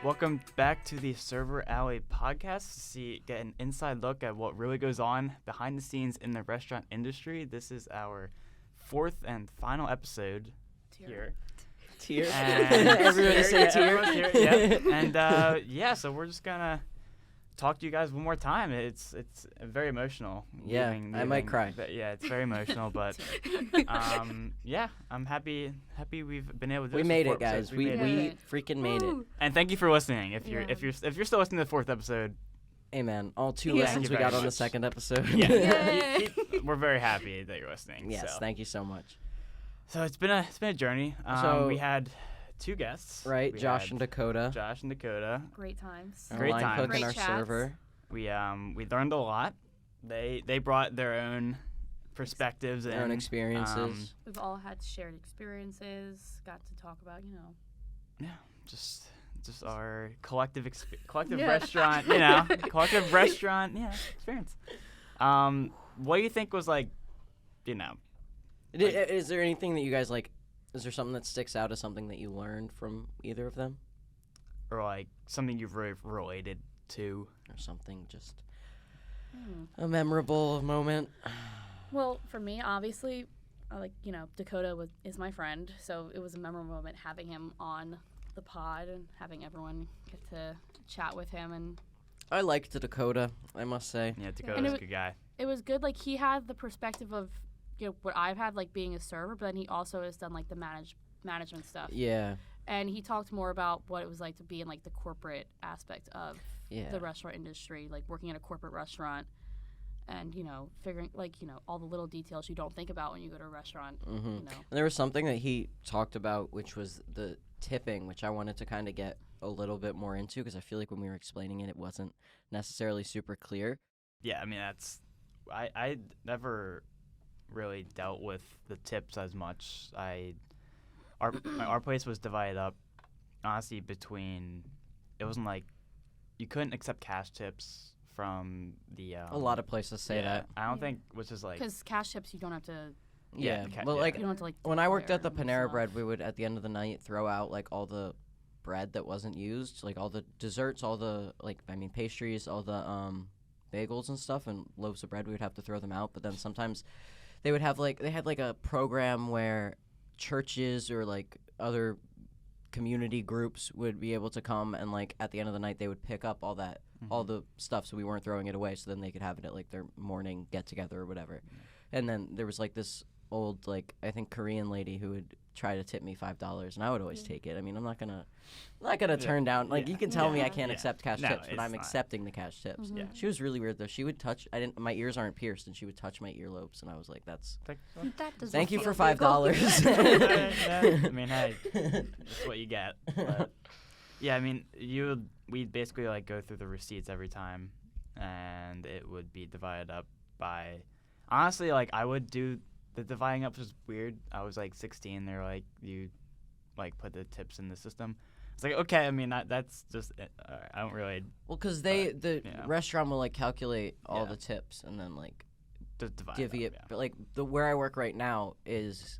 Welcome back to the Server Alley podcast to get an inside look at what really goes on behind the scenes in the restaurant industry. This is our fourth and final episode here. Tier. Everyone say tier. And so we're just gonna talk to you guys one more time. It's very emotional. Yeah, I might cry. But yeah, it's very emotional. But I'm happy we've been able to do this. We made for it, guys. We freaking made it. And thank you for listening. If you're still listening to the fourth episode, hey man, all 2 listens we got on the second episode. Yeah, we're very happy that you're listening. Yes, thank you so much. So it's been a journey. We had two guests. Right, Josh and Dakota. Great times. Great line times. cook Great and our chats. server. We learned a lot. They brought their own perspectives Their own and experiences. We've all had shared experiences, got to talk about, just our collective Yeah. restaurant, experience. What do you think was Is there anything that you guys like? Is there something that sticks out as something that you learned from either of them? or like something you've really related to? Or something just a memorable moment? Well, for me, obviously, Dakota is my friend, so it was a memorable moment having him on the pod and having everyone get to chat with him. And I liked Dakota, I must say. Yeah, Dakota's a good guy. it was good. Like, he had the perspective of, what I've had, like, being a server, but then he also has done, like, the management stuff. Yeah. And he talked more about what it was like to be in, like, the corporate aspect of the restaurant industry, like working at a corporate restaurant and, figuring, all the little details you don't think about when you go to a restaurant, And there was something that he talked about, which was the tipping, which I wanted to kind of get a little bit more into because I feel like when we were explaining it, it wasn't necessarily super clear. Yeah, I mean, I never really dealt with the tips as much. Our place was divided up, honestly, between, it wasn't like, you couldn't accept cash tips from the... a lot of places say that. I don't think, which is like... Because cash tips, you don't have to... Yeah, you don't have to, like... when I worked at the declare Panera and Bread, stuff. we would, at the end of the night, throw out, like, all the bread that wasn't used, like, all the desserts, all the, pastries, all the bagels and stuff, and loaves of bread, we would have to throw them out. But then sometimes they would have, they had, a program where churches or, other community groups would be able to come and, at the end of the night, they would pick up all that, all the stuff, so we weren't throwing it away, so then they could have it at, their morning get-together or whatever. And then there was, this old, I think Korean lady who would try to tip me $5, and I would always take it. I mean, I'm not gonna turn down. You can tell me I can't accept cash tips, but I'm accepting the cash tips. Mm-hmm. Yeah. She was really weird though. She would touch. My ears aren't pierced, and she would touch my earlobes, and I was like, "That's That doesn't thank you for feel legal. $5." I mean, hey, that's what you get. But, yeah, I mean, we'd basically go through the receipts every time, and it would be divided up by. Honestly, I would do the dividing up was weird. I was 16. They're like, you put the tips in the system. It's like, okay. I mean, that's just. I don't really. Well, because restaurant will calculate all the tips and then just divide divvy up, it. But where I work right now is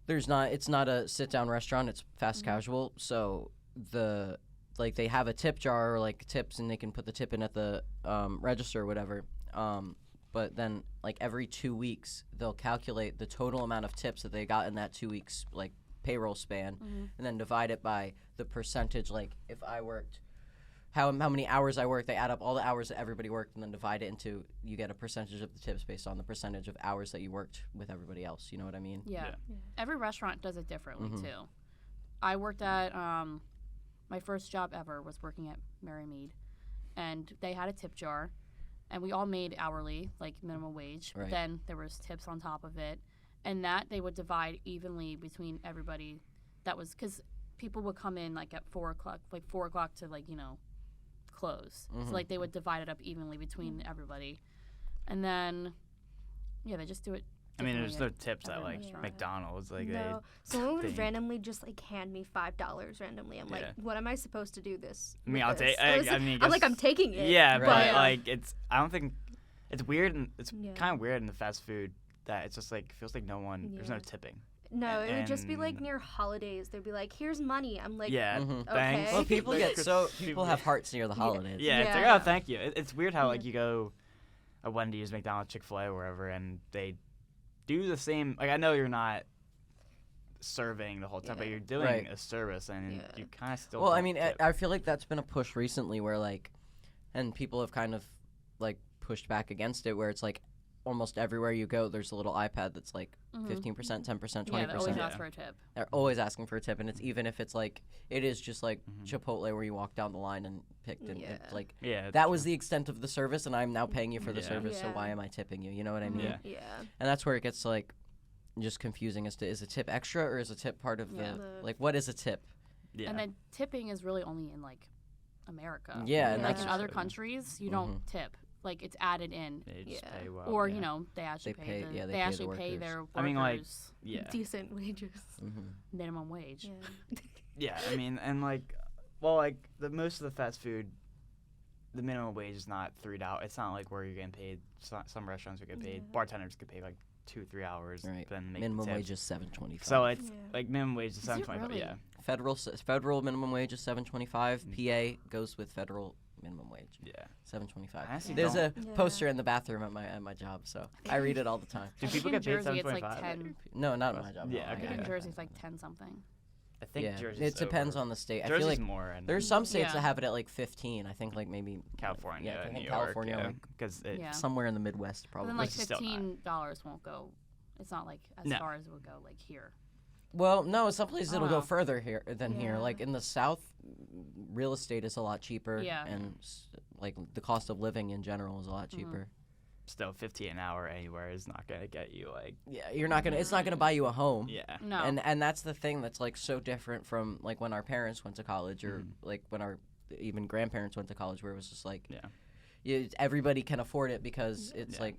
it's not a sit down restaurant. It's fast casual. So they have a tip jar or tips, and they can put the tip in at the register or whatever. But then every 2 weeks they'll calculate the total amount of tips that they got in that 2 weeks payroll span, and then divide it by the percentage. If I worked, how many hours I worked, they add up all the hours that everybody worked, and then divide it into, you get a percentage of the tips based on the percentage of hours that you worked with everybody else. You know what I mean? Yeah. Every restaurant does it differently, too. I worked at, my first job ever was working at Mary Mead, and they had a tip jar, and we all made hourly, minimum wage, Right. but then there was tips on top of it, and that they would divide evenly between everybody. That was, because people would come in, at 4 o'clock, 4 o'clock to, close. So, they would divide it up evenly between everybody. And then, they just do it. I mean, there's no differently tips at every restaurant. McDonald's. No, someone would thing. randomly just hand me $5 randomly. I'm like, what am I supposed to do this? I mean, with I'll this? take. I mean, I'm like, I'm taking it. Yeah, Right. but it's. I don't think it's weird, and it's Yeah. kind of weird in the fast food that it's just feels like no one. There's no Yeah. tipping. No, it would just be like near holidays. They'd be like, "Here's money." I'm like, yeah, Mhm. thanks. Well, people have hearts near the holidays. Yeah, it's like, Yeah. oh, thank you. It's weird how like you go a Wendy's, McDonald's, Chick-fil-A, wherever, and they do the same. Like I know you're not serving the whole time, but you're doing Right. a service, and you kind of still. Well, I don't mean, tip. I feel like that's been a push recently where like, and people have kind of like pushed back against it where it's like almost everywhere you go, there's a little iPad that's like 15%, 10%, 20%. Yeah, they always Yeah. ask for a tip. They're always asking for a tip, and it's even if it's like it is just like Chipotle where you walk down the line and picked, and it's like yeah, that was the extent of the service, and I'm now paying you for the Yeah. service, so Yeah. why am I tipping you? You know what I mean? Yeah. yeah. And that's where it gets like just confusing as to is a tip extra or is a tip part of Yeah. the like what is a tip? yeah. And then tipping is really only in like America. Yeah, and Like that's in other true. countries, you don't tip. Like it's added in. They just Yeah. pay well. Or yeah. you know they actually They pay, pay- yeah, they they pay the actually pay workers. their workers I mean, like, yeah, Decent wages. minimum wage. Yeah. yeah. I mean, and like, well, like the most of the fast food, the minimum wage is not $3. It's not like where you're getting paid. Some restaurants are getting paid. Yeah. Bartenders get paid like 2-3 hours. Right. Then make Minimum tips. wage is $7.25. So it's Yeah. like minimum wage is Is it $7.25. really? Yeah. Federal minimum wage is $7.25. PA goes with federal minimum wage. Yeah. $7.25. I honestly There's a don't- poster in the bathroom at my job, so I read it all the time. Do I people think get in paid Jersey it's like $7.25? 10. No, not at my job. Yeah, I think okay. in Jersey it's like 10 something. I think Yeah, Jersey's it depends over. on the state. I Jersey's feel like more. And there's some states Yeah. that have it at like 15. I think like maybe California, Yeah, I think New in York, California, like, because Yeah. somewhere in the Midwest But probably. then like Which is still not. $15 won't go. It's not like as No. far as it would go like here. Well, no, some places Oh, it'll go wow. further here than here. Yeah. Like in the South, real estate is a lot cheaper. Yeah. And like the cost of living in general is a lot Mhm. cheaper. still 15 an hour anywhere is not gonna get you like. Yeah, you're not gonna. It's not gonna buy you a home. Yeah. No. And that's the thing that's like so different from like when our parents went to college or Mhm. like when our even grandparents went to college, where it was just like Yeah. everybody can afford it because it's Yeah. like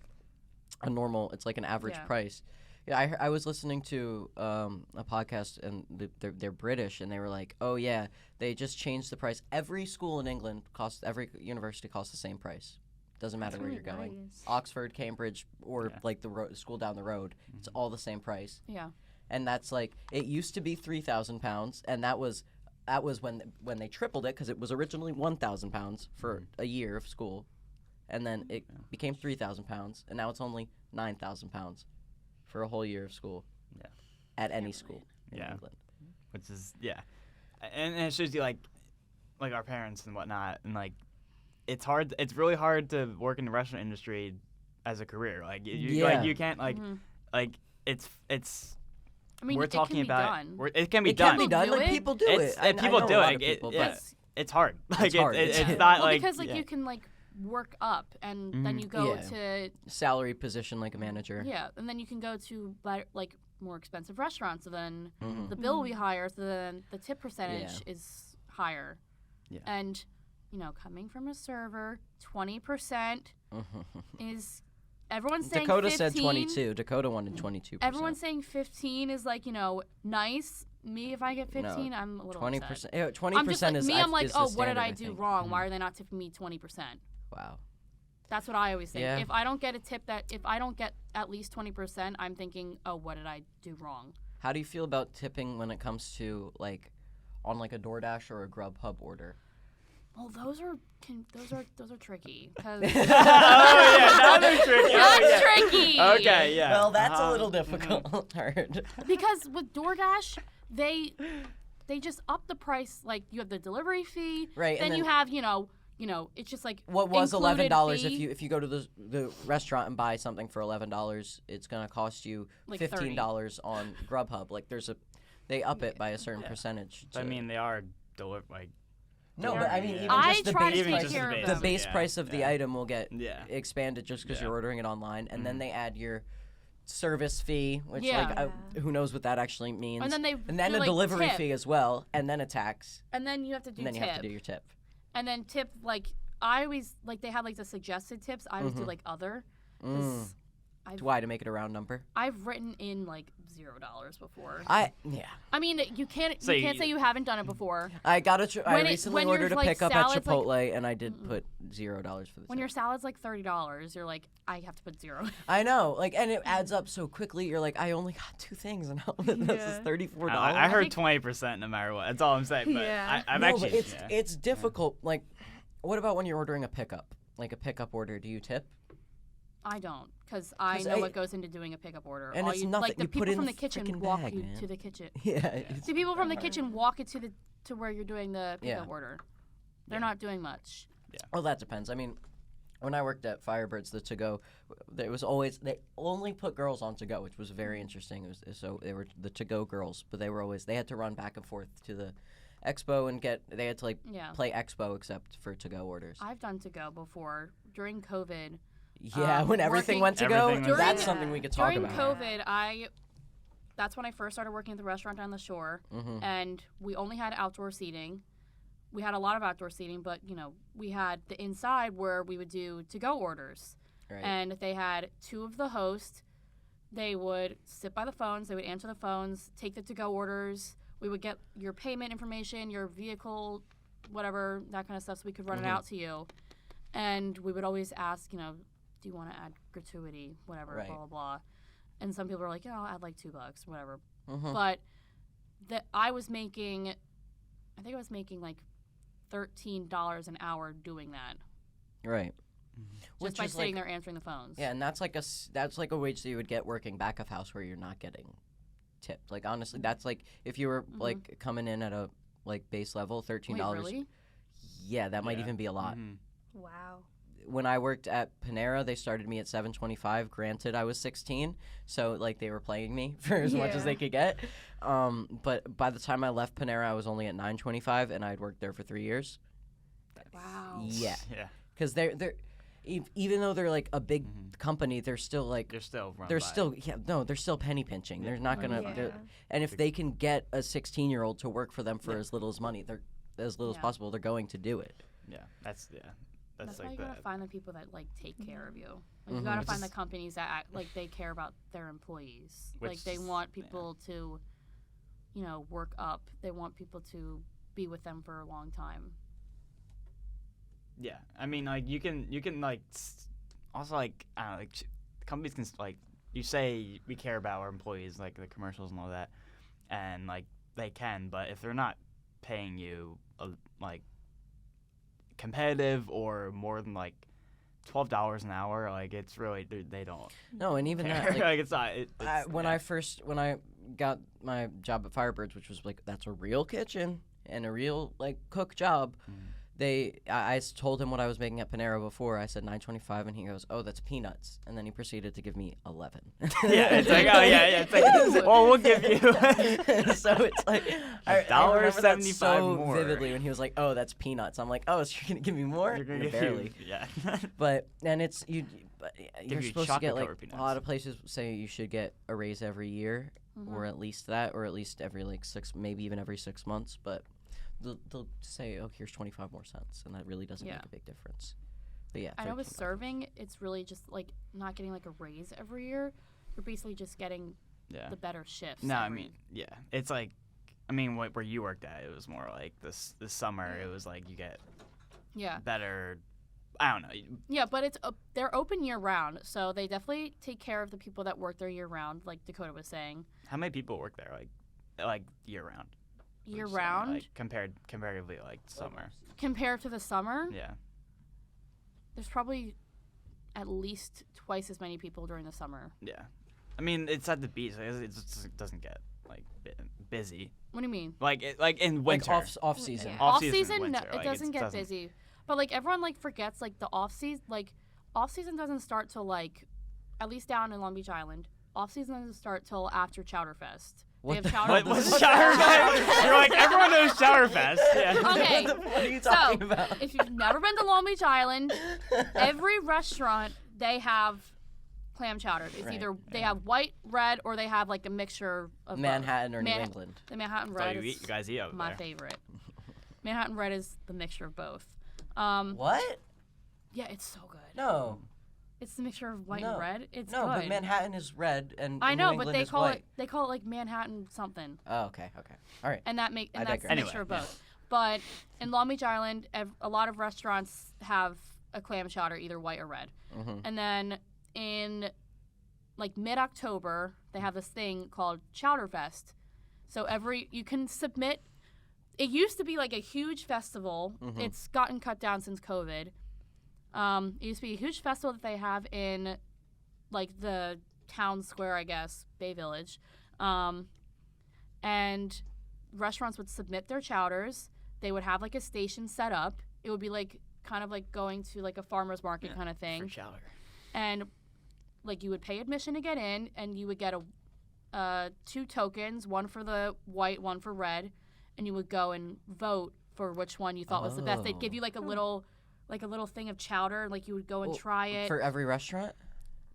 a normal. It's like an average Yeah. price. Yeah, I was listening to a podcast and they're British and they were like, oh yeah, they just changed the price. Every school in England every university costs the same price. Doesn't matter That's where really you're going. nice. Oxford, Cambridge, or Yeah. like the school down the road, it's all the same price. Yeah. And that's like it used to be £3,000, and that was when they tripled it because it was originally £1,000 for a year of school, and then it became £3,000, and now it's only £9,000 for a whole year of school. Yeah. At any Can't school in Yeah. England. Which is and it shows you like our parents and whatnot, and like it's hard. It's really hard to work in the restaurant industry as a career. Like Yeah. you can't like Mhm. like it's. I mean, we're it talking can be about done. It can be It done. can be done. do Like it. people do It's- it. and I people know do a lot it. of people, Yeah. but It's hard. Like hard. it's Yeah. not Well, like because like yeah. you can like work up and then Mhm. you go Yeah. to salary position like a manager. yeah, and then you can go to like more expensive restaurants. So then Mhm. the bill will be higher. So then the tip percentage Yeah. is higher. Yeah. And you know, coming from a server, 20% is everyone's saying Dakota 15. said 22. Dakota wanted 22%. Everyone's saying 15 is like, you know, nice. Me, if I get 15, I'm a little 20%. upset. 20% I'm just like, is me. I'm like, is the oh, what did standard, I do think. wrong? Why are they not tipping me 20%? Wow. That's what I always think. Yeah. If I don't get a tip if I don't get at least 20%, I'm thinking, oh, what did I do wrong? How do you feel about tipping when it comes to like on like a DoorDash or a Grubhub order? Well, those are tricky. 'Cause oh yeah, now they're tricky. Oh, that's yeah. tricky. Okay, yeah. Well, that's a Uh-huh. little difficult. Hard. Because with DoorDash, they just up the price. Like you have the delivery fee, Right, and Then you then- have you know, it's just like What was included $11 fee. if you go to the restaurant and buy something for $11, it's gonna cost you Like $15 on Grubhub. Like they up it by a certain Yeah. percentage. But I to- mean, they are like no, but I mean Yeah. even I just the try to base take price, care of the them. base Yeah, price of the yeah. item will get Yeah. expanded just because Yeah. you're ordering it online, and then Mhm. they add your service fee, which Yeah. like who knows what that actually means. And then they and then do, a like, delivery tip. fee as well, and then a tax, And then you have to do and then tip. you have to do your tip. And then tip like I always like they have like the suggested tips. I always do like other. 'Cause Why, to make it a round number? I've written in like $0 before. I mean, you can't say you haven't done it before. I recently ordered a like, pickup at salads, Chipotle, and I did put $0 for the When your salad's like $30, you're like, I have to put 0. I know, like, and it adds up so quickly. You're like, I only got 2 things, and this is $34. I heard 20% no matter what. That's all I'm saying. But I've actually. It's difficult. Like, what about when you're ordering a pickup? Like a pickup order, do you tip? I don't, because I know what goes into doing a pickup order. And it's nothing. Like the You put people in from the the kitchen frickin' walk bag, you man. to the kitchen. Yeah. The people from the kitchen walk it to where you're doing the pickup order. They're not doing much. Yeah. Well, that depends. I mean, when I worked at Firebirds, the to-go, there was always, they only put girls on to-go, which was very interesting. So they were the to-go girls, but they had to run back and forth to the expo and they had to play expo except for to-go orders. I've done to-go before during COVID. Yeah, when everything went to go, that's something we could talk about. During COVID, that's when I first started working at the restaurant down the shore, and we only had outdoor seating. We had a lot of outdoor seating, but, we had the inside where we would do to-go orders. Right. And they had 2 of the hosts. They would sit by the phones. They would answer the phones, take the to-go orders. We would get your payment information, your vehicle, whatever, that kind of stuff, so we could run it out to you. And we would always ask, do you want to add gratuity, whatever, blah, blah, blah. And some people are like, I'll add like $2, whatever. But I was making like $13 an hour doing that. Right. Just by sitting there answering the phones. Yeah, and that's like a wage that you would get working back of house where you're not getting tipped. Like, honestly, that's like if you were like coming in at a base level, $13. Wait, really? Yeah, that might even be a lot. Wow. When I worked at Panera, they started me at $7.25. Granted, I was 16, so they were playing me for as much as they could get. But by the time I left Panera, I was only at $9.25, and I'd worked there for 3 years. Wow. Yeah. Yeah. Because they're even though they're like a big company, they're still they're still penny pinching. They're not gonna. And if they can get a 16-year-old to work for them for as little as possible, they're going to do it. Yeah. That's That's why like you gotta that. find the people that take care of you. You gotta find the companies that act they care about their employees. They want people to, work up. They want people to be with them for a long time. Yeah, I mean, you can also I don't know, companies can you say we care about our employees, like the commercials and all that, and they can, but if they're not paying you competitive or more than $12 an hour, it's really they don't. No, and even care. that it's not. when I got my job at Firebirds, which was that's a real kitchen and a real cook job. I told him what I was making at Panera before. I said $9.25, and he goes, "Oh, that's peanuts." And then he proceeded to give me $11. Yeah, it's it's well, we'll give you. So it's $1.75 so more. vividly when he was like, "Oh, that's peanuts." I'm like, "Oh, so you're gonna give me more?" You're gonna barely. Yeah. But you're supposed to get chocolate-covered a peanuts. lot of places say you should get a raise every year, or at least that, or at least every 6, maybe even every 6 months, but. They'll say, "Oh, here's 25 more cents," and that really doesn't make a big difference. But yeah, I know with serving, it's really just not getting a raise every year. You're basically just getting the better shifts. No, I mean, it's where you worked at, it was more this summer. It was you get better. I don't know. Yeah, but they're open year round, so they definitely take care of the people that work there year round, like Dakota was saying. How many people work there year round? Year round, comparatively summer. Compared to the summer, Yeah. There's probably at least twice as many people during the summer. Yeah, I mean it's at the beach. It just doesn't get busy. What do you mean? In winter. Off season. Yeah. Off season, winter, it doesn't get busy. But everyone forgets the off season. Off season doesn't start till at least down in Long Beach Island. Off season doesn't start till after Chowderfest. What what's Showerfest? You're everyone knows Showerfest. Yeah. Okay. What are you talking about? If you've never been to Long Beach Island, every restaurant they have clam chowder. It's either they have white, red, or they have a mixture of Manhattan both. or New England. The Manhattan red you is guys eat over my there. favorite. Manhattan red is the mixture of both. What? Yeah, it's so good. No. It's a mixture of white No. and red. It's No, good. but Manhattan is red, and I New know, England but is white. they call it like Manhattan something, Oh, okay. All right. and that's a digress. mixture of both. But in Long Beach Island, a lot of restaurants have a clam chowder, either white or red. Mm-hmm. And then in like mid-October, they have this thing called Chowder Fest. So you can submit. It used to be like a huge festival. Mhm. It's gotten cut down since COVID. It used to be a huge festival that they have in like the town square, I guess, Bay Village. And restaurants would submit their chowders. They would have like a station set up. It would be like kind of like going to like a farmer's market kind of thing. For chowder. And like you would pay admission to get in, and you would get 2 tokens, one for the white, one for red, and you would go and vote for which one you thought was the best. They'd give you like a little thing of chowder, like you would go and try it For every restaurant?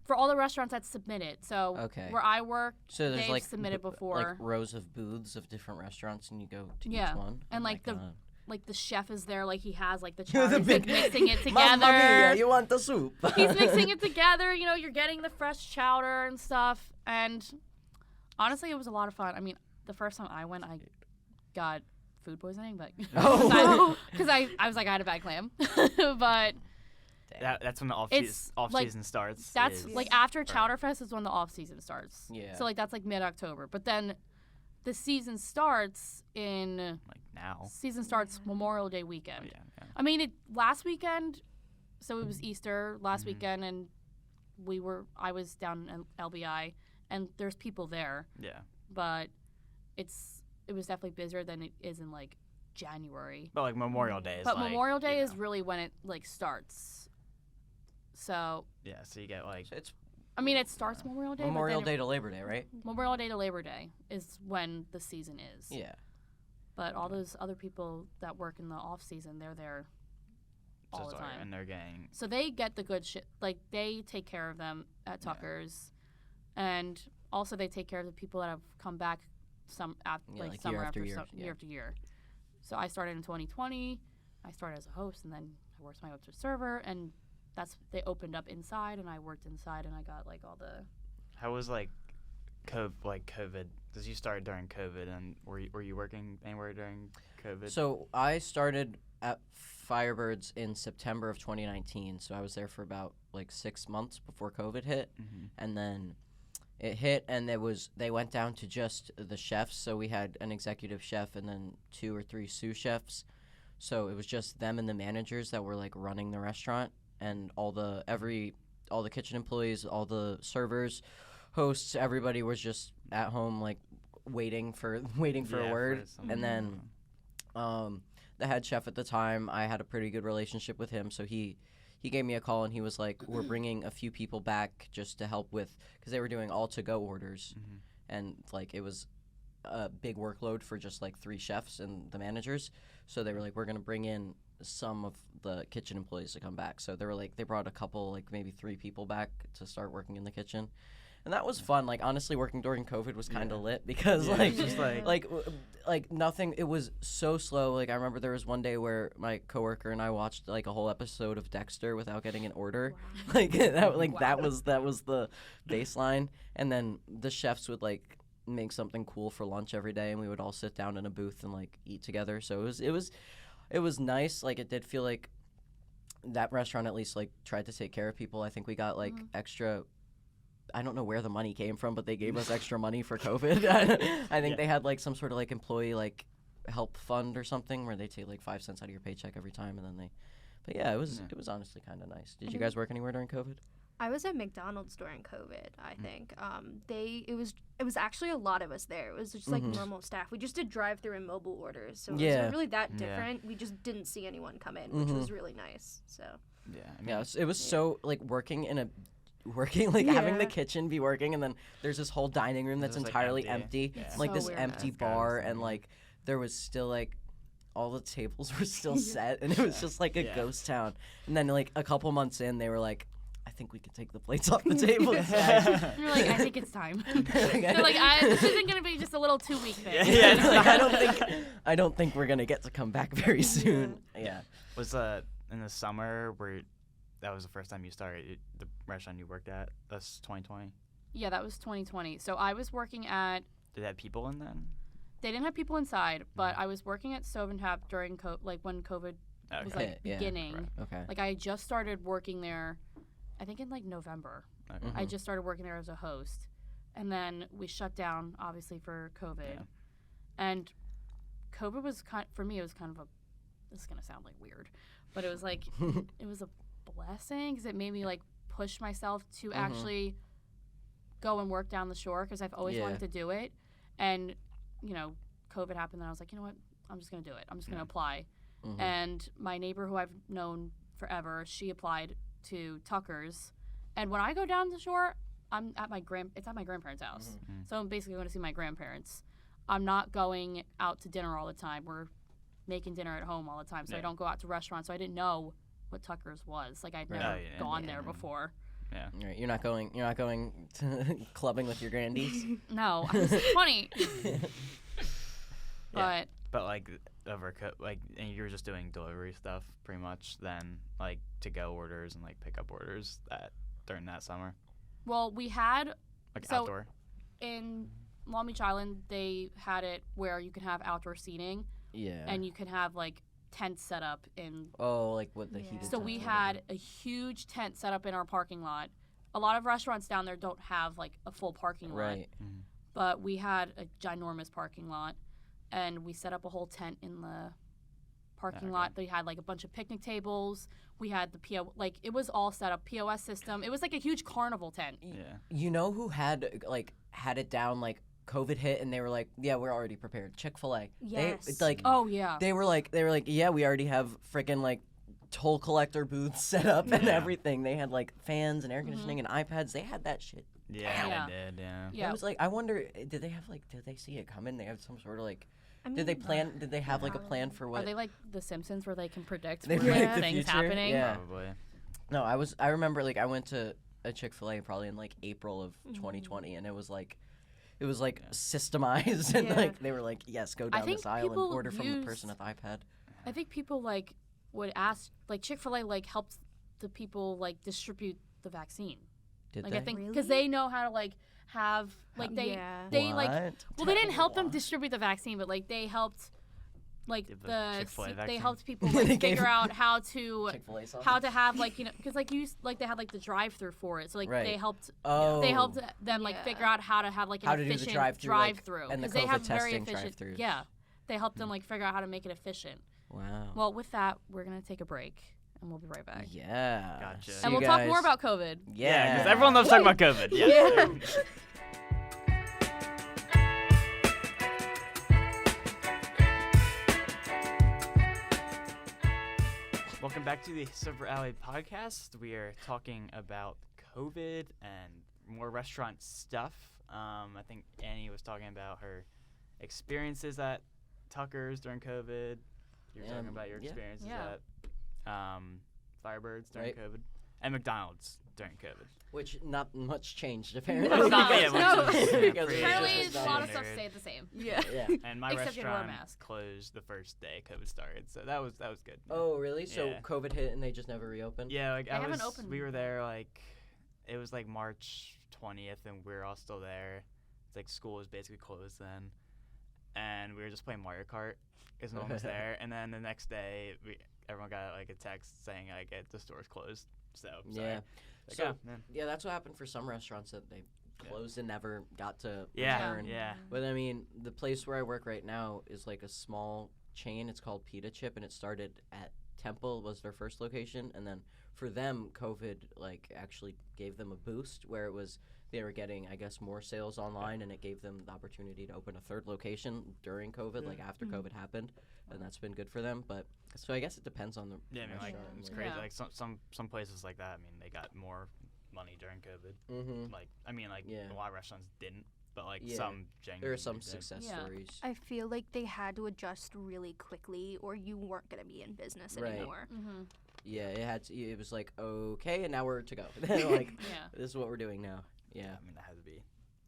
for all the restaurants that submitted. So Okay. where I work, So there's they've like submitted before. like rows of booths of different restaurants, and you go to Yeah. each one. And, Oh my like, God. like the chef is there, like he has like the The chowder, he's like big- mixing it Mamma mia, together. you want the soup? He's mixing it together. You know, you're getting the fresh chowder and stuff. And honestly, it was a lot of fun. I mean, the first time I went, I got food poisoning, but Oh. because I was like I had a bad clam, but That's when the It's, off like, season starts. that's is- like after Chowder Fest is when the off season starts. Yeah. So like that's like mid-October, but then the season starts in like now. Memorial Day weekend. Oh, yeah. I mean, last weekend, so it was Easter last weekend, and I was down in LBI, and there's people there, Yeah. but it was definitely busier than it is in like January. But like Memorial Day is But like, Memorial Day you is know. really when it like starts. So Yeah, so you get like So it's I mean, it starts Memorial Day. Memorial but then Day to Labor Day, right? Memorial Day to Labor Day is when the season is. Yeah. But all those other people that work in the off season, they're there all just the like- time. and they're getting So they get the good shit. Like they take care of them at Tucker's, and also they take care of the people that have come back like summer year after after year, year after year. So I started in 2020. I started as a host, and then I worked my way up to a server, and they opened up inside, and I worked inside, and I got like all the. How was like COVID? Because you started during COVID, and were you working anywhere during COVID? So I started at Firebirds in September of 2019. So I was there for about like 6 months before COVID hit, Mhm. and then it hit, and they went down to just the chefs. So we had an executive chef and then 2 or 3 sous chefs. So it was just them and the managers that were like running the restaurant, and all the kitchen employees, all the servers, hosts, everybody was just at home like waiting for Yeah, a word. something. And then the head chef at the time, I had a pretty good relationship with him, so he gave me a call, and he was like, we're bringing a few people back just to help with, because they were doing all to-go orders, Mhm. and like it was a big workload for just like 3 chefs and the managers. So they were like, we're going to bring in some of the kitchen employees to come back. So they were like, they brought a couple, like maybe 3 people back to start working in the kitchen. And that was fun. Like, honestly, working during COVID was kind of lit because, Yeah, like, just like nothing. It was so slow. Like, I remember there was one day where my coworker and I watched like a whole episode of Dexter without getting an order. Like that was the baseline. And then the chefs would like make something cool for lunch every day, and we would all sit down in a booth and like eat together. So it was nice. Like, it did feel like that restaurant at least like tried to take care of people. I think we got like extra. I don't know where the money came from, but they gave us extra money for COVID. I think they had like some sort of like employee like help fund or something where they take like 5 cents out of your paycheck every time, and then they. But yeah, it was honestly kind of nice. Did you guys work anywhere during COVID? I was at McDonald's during COVID, I think. It was actually a lot of us there. It was just like normal staff. We just did drive-through and mobile orders, so it wasn't really that different. We just didn't see anyone come in, which was really nice. So Yeah. I mean, Yeah, it was so like working having the kitchen be working, and then there's this whole dining room that's just, like, entirely empty. empty, Yeah. like So this weird. empty That's kinda bar, insane. and like there was still like all the tables were still set, and it was just like a Yeah. ghost town. And then like a couple months in, they were like, I think we can take the plates off the table. Guys." You're like, I think it's time. They're like, this isn't gonna be just a little 2-week thing. Yeah. Like, I don't think we're gonna get to come back very soon. Yeah. Was in the summer where that was the first time you started the restaurant you worked at. That's 2020. Yeah, that was 2020. So I was working at. Did it have people in then? They didn't have people inside, but I was working at Stove and Tap during when COVID was like beginning. Right. Okay. Like I had just started working there, I think in like November. Okay. I just started working there as a host, and then we shut down obviously for COVID, and COVID was for me. It was kind of a. This is gonna sound like weird, but it was like it was a blessing because it made me like push myself to actually go and work down the shore because I've always wanted to do it, and COVID happened, and I was like, you know what, I'm just gonna do it. I'm just gonna apply. And my neighbor who I've known forever, she applied to Tucker's, and when I go down the shore, I'm at it's at my grandparents' house, so I'm basically going to see my grandparents. I'm not going out to dinner all the time. We're making dinner at home all the time, so I don't go out to restaurants. So I didn't know what Tucker's was. Like I'd never gone there before. Yeah. Right. You're not going to clubbing with your grandies. No, I was 20. But like and you were just doing delivery stuff pretty much then, like to go orders and like pickup orders during that summer. Well, we had outdoor. In Long Beach Island, they had it where you can have outdoor seating. Yeah. And you can have like tents set up in. Oh, like what the heated. So we had a huge tent set up in our parking lot. A lot of restaurants down there don't have like a full parking lot. Right. But we had a ginormous parking lot, and we set up a whole tent in the parking lot. They had like a bunch of picnic tables. We had the it was all set up, POS system. It was like a huge carnival tent. Yeah. You know who had it down like COVID hit and they were like, yeah, we're already prepared. Chick-fil-A. Yes. Oh yeah. They were like, yeah, we already have freaking like toll collector booths set up and everything. They had like fans and air conditioning and iPads. They had that shit. Yeah, they did. Yeah. It was like, I wonder, did they see it coming? They have some sort of like. Did they have like a plan for what? Are they like The Simpsons where they can predict when things happening? Yeah. Probably. No, I remember like I went to a Chick-fil-A probably in like April of 2020 and it was like systemized and like they were like, yes, go down this aisle and order from the person with the iPad. I think people like would ask like Chick-fil-A like helped the people like distribute the vaccine. Did like they? I think because they know how to like have like they like well they didn't help them distribute the vaccine but like they helped like they helped people like figure out how to have like because like they had like the drive-through for it so like they helped them like figure out how to have like an efficient drive-through because they have very efficient they helped them like figure out how to make it efficient. Wow. Well, with that we're gonna take a break and we'll be right back. Yeah. Gotcha. And we'll talk more about COVID. Yeah, because everyone loves talking about COVID. Yeah. Welcome back to the Silver Alley podcast. We are talking about COVID and more restaurant stuff. I think Annie was talking about her experiences at Tucker's during COVID. You were talking about your experiences at Firebirds during COVID, and McDonald's during COVID. Which not much changed apparently. Apparently, a lot of stuff stayed the same. Yeah. And my restaurant closed the first day COVID started, so that was good. Oh, really? So COVID hit and they just never reopened? Yeah, like we were there like it was like March 20th, and we were all still there. It's like school was basically closed then, and we were just playing Mario Kart because no one was there. And then the next day, everyone got like a text saying like the store's closed. So sorry. So that's what happened for some restaurants that they closed and never got to return. Yeah. But I mean, the place where I work right now is like a small chain. It's called Pita Chip, and it started at Temple was their first location, and then for them, COVID like actually gave them a boost where it was they were getting I guess more sales online, and it gave them the opportunity to open a third location during COVID, like after COVID happened, and that's been good for them. But so I guess it depends on the restaurant. Like it's crazy. Like some places like that. I mean, they got more money during COVID. Like I mean, like a lot of restaurants didn't, but like some genuinely there are some success stories. I feel like they had to adjust really quickly, or you weren't gonna be in business anymore. Yeah, it was like okay, and now we're to go. Like this is what we're doing now. Yeah, I mean that had to be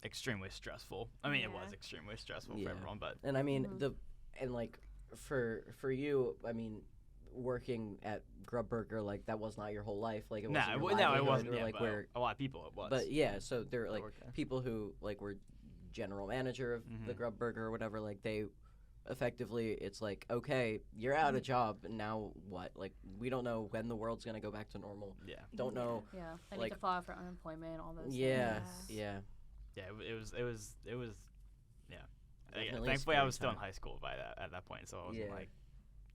extremely stressful. I mean it was extremely stressful for everyone, but and I mean like for you, I mean, working at Grub Burger, like that was not your whole life. Like it No, wasn't your it livelihood, wasn't. or, Yeah, like but where, a lot of people it was. but yeah, so there were like worked there. people who like were general manager of the Grub Burger or whatever. Like they effectively, it's like, okay, you're out of job, and now what? Like we don't know when the world's gonna go back to normal. Yeah. Don't know. Yeah, I like- need to file for unemployment, all those Yeah, things. yeah. Yeah, it was. Yeah. Definitely a Thankfully, I scary was still in time. high school at that point, so it wasn't Yeah. like,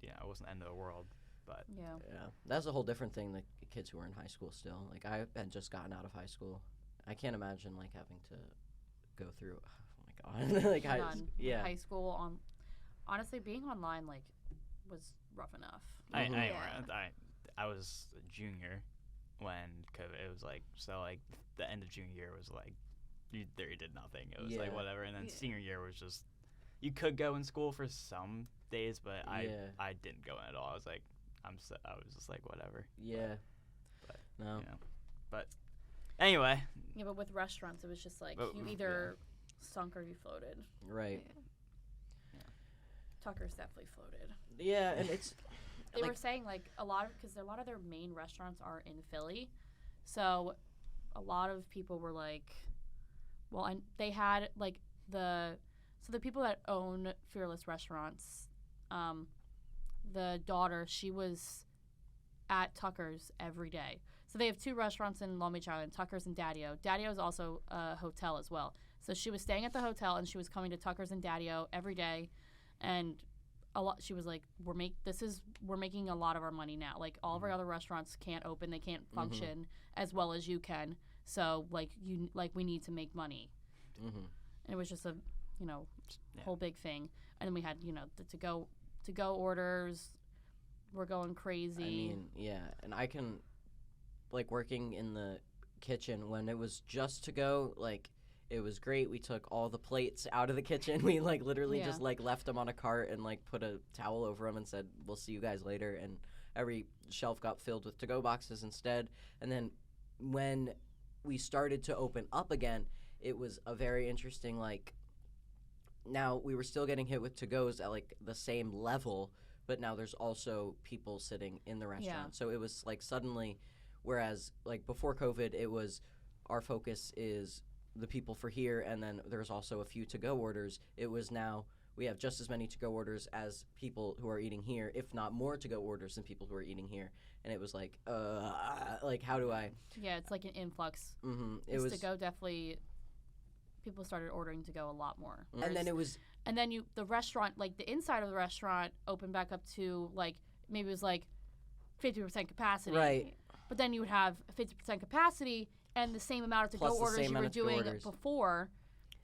it wasn't the end of the world. But Yeah. Yeah, that's a whole different thing. The kids who were in high school still. Like I had just gotten out of high school. I can't imagine like having to go through. Oh my god, like High school honestly, being online like was rough enough. I was a junior when COVID. It was like the end of junior year was like you did nothing. It was like whatever, and then senior year was just you could go in school for some days, but I didn't go in at all. I was like I was just like whatever. Yeah. But, No. But anyway. Yeah, but with restaurants, it was just like you either sunk or you floated. Right. Yeah. Tucker's definitely floated. Yeah, and it's. They were saying like because a lot of their main restaurants are in Philly, so a lot of people were like, well, and they had like the people that own Fearless Restaurants, the daughter, she was at Tucker's every day. So they have two restaurants in Long Beach Island, Tucker's and Daddy-O. Daddy-O is also a hotel as well. So she was staying at the hotel and she was coming to Tucker's and Daddy-O every day, and she was like, we're making a lot of our money now. Like all of our other restaurants can't open, they can't function as well as you can. So we need to make money. And it was just a whole big thing. And then we had the to go orders were going crazy. I mean, yeah, and I can like working in the kitchen when it was just to go, like it was great. We took all the plates out of the kitchen. We like literally just like left them on a cart and like put a towel over them and said, we'll see you guys later. And every shelf got filled with to-go boxes instead. And then when we started to open up again, it was a very interesting, like, now we were still getting hit with to-goes at like the same level, but now there's also people sitting in the restaurant. So it was like suddenly, whereas like before COVID, it was our focus is the people for here, and then there's also a few to-go orders. It was now we have just as many to-go orders as people who are eating here, if not more to-go orders than people who are eating here. And it was like how do I? Yeah, it's like an influx. It was to-go definitely. People started ordering to go a lot more. And then it was. And then the restaurant, like the inside of the restaurant, opened back up to like maybe it was like 50% capacity. Right. But then you would have 50% capacity and the same amount of to-go orders you were doing before.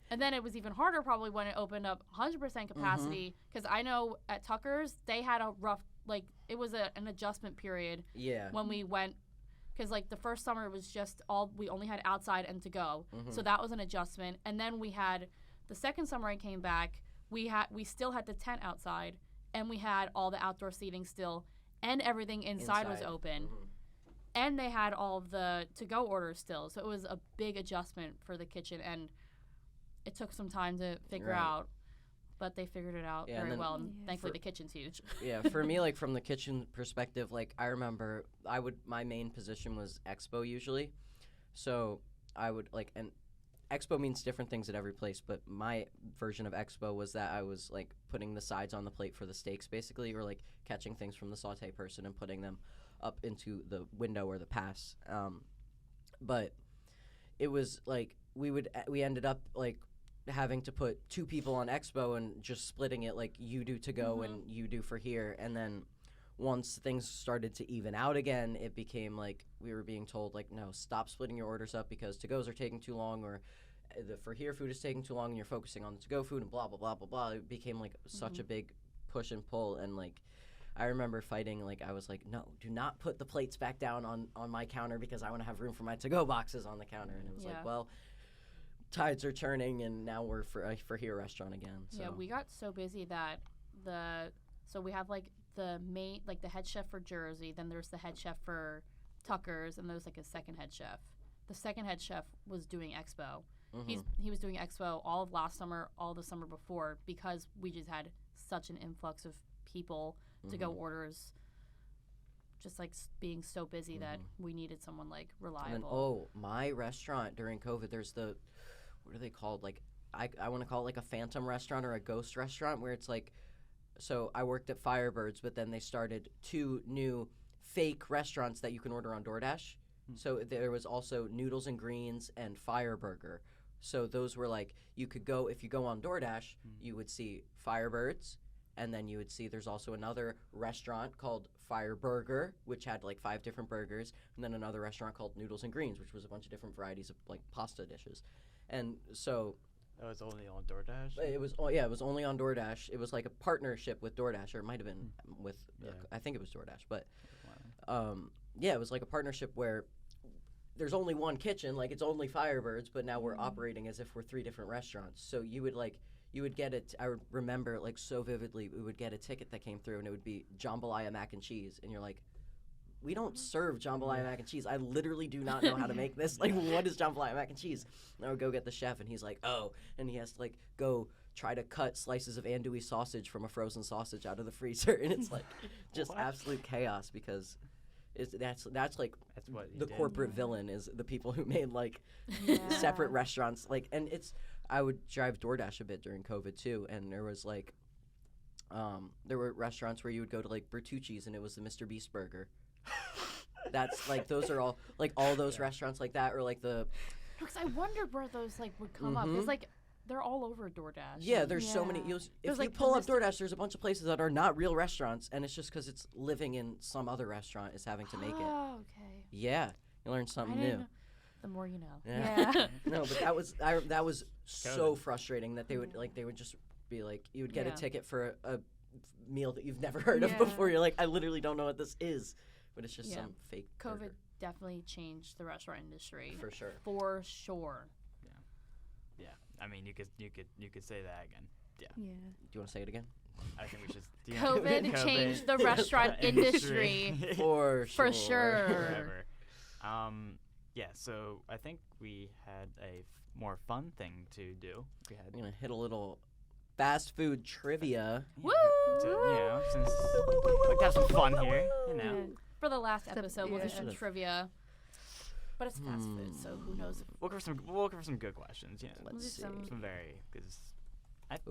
And then it was even harder probably when it opened up 100% capacity, because I know at Tucker's they had a rough, like it was an adjustment period. Yeah. When we went, because like the first summer was just we only had outside and to-go, so that was an adjustment. And then we had the second summer I came back, we still had the tent outside, and we had all the outdoor seating still, and everything inside. was open. And they had all of the to-go orders still. So it was a big adjustment for the kitchen, and it took some time to figure out. But they figured it out very well, and thankfully the kitchen's huge. Yeah, for me, like from the kitchen perspective, like I remember my main position was expo usually. So I would like, and expo means different things at every place, but my version of expo was that I was like putting the sides on the plate for the steaks basically, or like catching things from the saute person and putting them up into the window or the pass. But it was like we ended up like having to put two people on expo and just splitting it, like you do to go and you do for here. And then once things started to even out again, it became like we were being told like, no, stop splitting your orders up because to-goes are taking too long, or the for here food is taking too long and you're focusing on the to-go food and blah blah blah blah blah. It became like such a big push and pull, and like I remember fighting, like I was like, no, do not put the plates back down on my counter because I want to have room for my to-go boxes on the counter. And it was like, well, tides are turning, and now we're for here restaurant again. So. Yeah, we got so busy that so we have like the main, like the head chef for Jersey, then there's the head chef for Tucker's, and there's like a second head chef. The second head chef was doing expo. He was doing expo all of last summer, all the summer before, because we just had such an influx of people to go orders. just like being so busy that we needed someone like reliable. And then, my restaurant during COVID, there's what are they called? Like, I want to call it like a phantom restaurant or a ghost restaurant, where it's like, so I worked at Firebirds, but then they started 2 new fake restaurants that you can order on DoorDash. So there was also Noodles and Greens and Fire Burger. So those were like, you could go, if you go on DoorDash, you would see Firebirds, and then you would see there's also another restaurant called Fire Burger, which had like 5 different burgers, and then another restaurant called Noodles and Greens, which was a bunch of different varieties of like pasta dishes. And so That was only on DoorDash? it was it was only on DoorDash. It was like a partnership with DoorDash, or it might have been with I think it was DoorDash, but it was like a partnership where there's only one kitchen, like it's only Firebirds, but now we're operating as if we're 3 different restaurants. So you would get it. I remember like so vividly. We would get a ticket that came through, and it would be jambalaya mac and cheese, and you're like, we don't serve jambalaya mac and cheese. I literally do not know how to make this. Like, what is jambalaya mac and cheese? And I would go get the chef, and he's like, oh, and he has to like go try to cut slices of andouille sausage from a frozen sausage out of the freezer, and it's like just absolute chaos because. That's what the corporate villain is, the people who made like separate restaurants, like, and I would drive DoorDash a bit during COVID too, and there was like there were restaurants where you would go to like Bertucci's and it was the Mr. Beast burger. That's like, those are all like all those restaurants like that, or like the Because I wondered where those like would come up. It's like they're all over DoorDash. Yeah, there's so many. If you pull up DoorDash, there's a bunch of places that are not real restaurants, and it's just because it's living in some other restaurant is having to make it. Oh, okay. Yeah, you learn something new. The more you know. Yeah. No, but that was so frustrating that they would just be like, you would get a ticket for a meal that you've never heard of before. You're like, I literally don't know what this is, but it's just some fake COVID burger. definitely changed the restaurant industry. For sure. For sure. Yeah. I mean, you could say that again. Yeah. Yeah. Do you want to say it again? I think we should. COVID changed the restaurant industry. For sure. Forever. Yeah. So I think we had a more fun thing to do. I'm gonna hit a little fast food trivia. Woo! Since like have some fun here, Yeah. For the last episode, we'll do some trivia. But it's fast food, so who knows? We'll look for some good questions. Yeah. Let's see. Some very because. I have